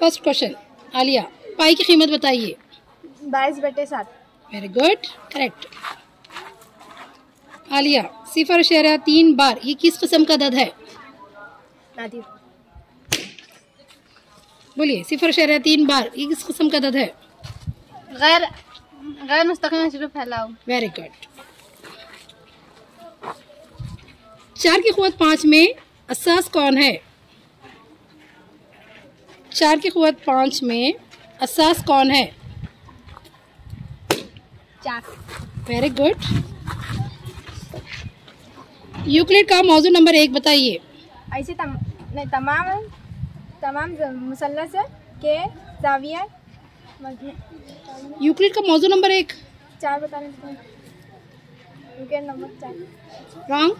First question Alia, पाई की कीमत बताइए। 22/7। Very good, correct. आलिया, 0.3 बार ये किस किस्म का अदद है? नादिर। बोलिए, 0.3 बार ये किस किस्म का अदद है? गैर गैर मुस्तकिल शुरू फैलाओ। Very good. 4 की क़ुव्वत 5 में असास कौन है? 4 की क़ुव्वत 5 में असास कौन है? 4। Very good. यूक्लिड का मौजू नंबर 1 बताइए। ऐसे तमाम मुसल्लस के ज़ाविया। यूक्लिड का मौजू नंबर 1 4 बताने नंबर 4 रॉन्ग।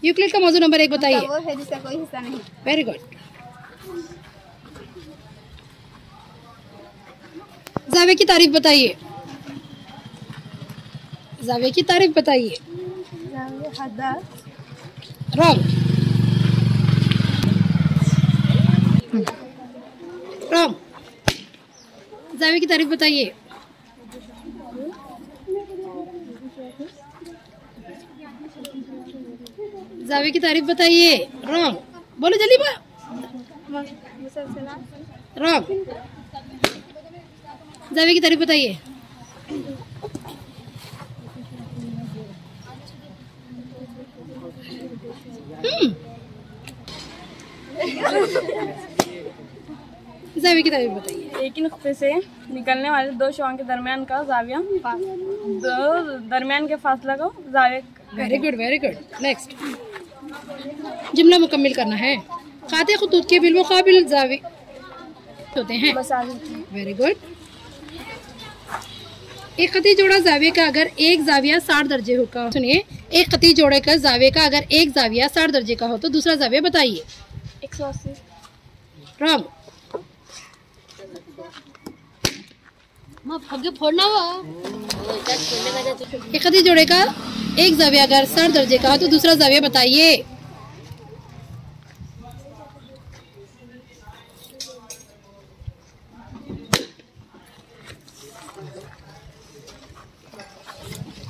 यूक्लिड का मौजू नंबर 1 बताइए। वो है जिसका कोई हिस्सा नहीं। Very good. ज़ाविया की तारीफ बताइए। ज़ाविया की तारीफ बताइए। रॉन्ग। रॉन्ग। ज़ाविया की तारीफ बताइए। ज़ाविया की तारीफ बताइए। रॉन्ग। बोलो जल्दी बोलो। रॉन्ग। ज़ाविया की तारीफ बताइए। ज़ाविया की तारीफ बताइए। एक ही नुक्ते से निकलने वाले दो शुआओं के दरमियान का जाविया, दो दरमियान के फासला को जाविया। Very good, very good. Next जुमला मुकम्मिल करना है। खाते खुतूत के बिलमुकाबिल जाविया होते हैं। Very good. एक खती जोड़ा जाविया का अगर एक जाविया 60 दर्जे होगा, सुनिए, एक खती जोड़े का जाविया का अगर एक जाविया 60 दर्जे का हो तो दूसरा जाविया बताइए। 180। रॉन्ग। एक खती जोड़े का एक जाविया अगर 60 दर्जे का हो तो दूसरा जाविया बताइए।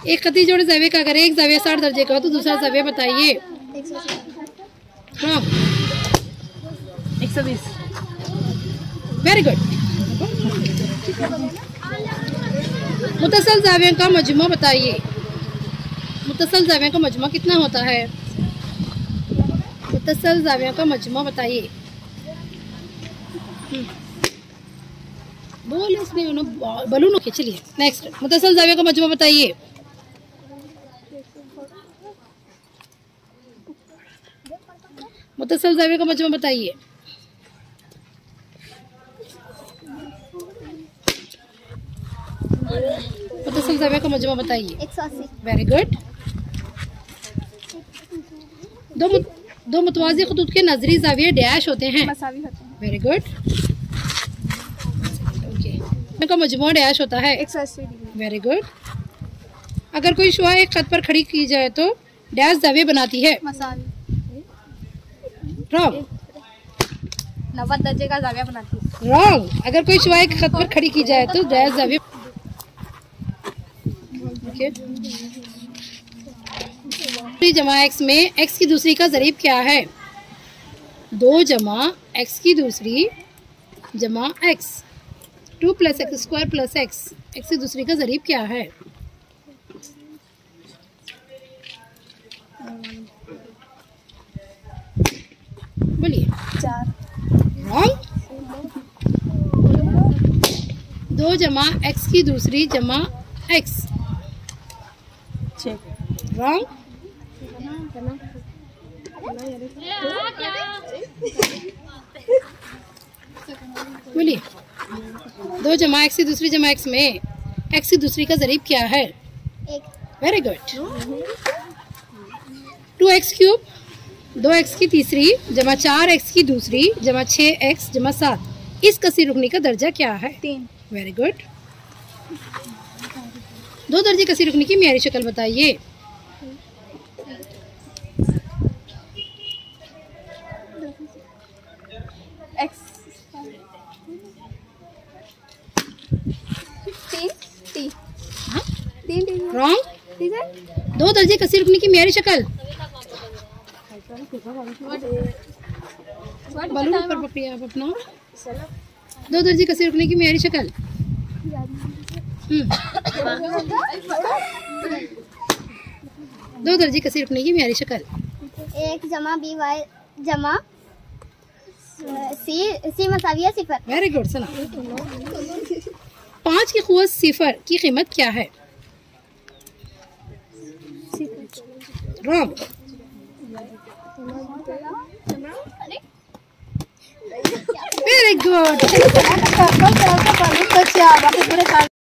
एक खती जोड़े जाविया का अगर एक जाविया 60 दर्जे का हो तो दूसरा जाविया बताइए। रॉन्ग। 120। Very good. मुतसल जावियों का मजमू बताइए। मुतसल जावियों का मजमू कितना होता है? मुतसल जावियों का मजमू बताइए। बोल इसने बलून खींच। नेक्स्ट, मुतसल जावियों का मजमू बताइए। मुतसल जावियों का मजमू बताइए। मुतसल जावियों का मजमू बताइए। 180। Very good. दो मुतवाज़ी खतूत के नजरी जाविये डैश होते हैं। मसावी होते हैं। Very good. का मजमू डैश होता है। 180 डिग्री। Very good. अगर कोई शुआ एक खत पर खड़ी की जाए तो डैश जाविया बनाती है। मसावी। रॉन्ग। 90 दर्जे का जाविया बनाती है। रॉन्ग। अगर कोई शुआ एक खत पर खड़ी की जाए तो डैश जाविया। जमा एक्स में एक्स की दूसरी का ज़रीब क्या है? 2 जमा एक्स की दूसरी जमा एक्स। 2 + x² + x। एक्स की दूसरी का ज़रीब क्या है? बोलिए। 4। रॉन्ग। 2 जमा एक्स की दूसरी जमा एक्स। 6। रॉन्ग। बोलिए। 2 जमा एक्स की दूसरी जमा एक्स में एक्स की दूसरी का ज़रीब क्या है? 1। Very good. 2x³ 2x की तीसरी जमा 4x की दूसरी जमा 6x जमा 7। इस कसीर रुकनी का दर्जा क्या है? 3। Very good. 2 दर्जे कसीर रुकनी की मियारी शक्ल बताइए। x wrong. 2 दर्जे कसी रुकने की मेरी शक्ल। बलून ऊपर पकड़िए आप अपना। 2 दर्जे कसी रुकने की मेरी शक्ल। 2 दर्जे कसी रुकने की मेरी शक्ल। 1 जमा बी वाई जमा सी मसाविया 0। Very good. सुना 5 की क़ुव्वत 0 की कीमत क्या है? रॉन्ग। Very good.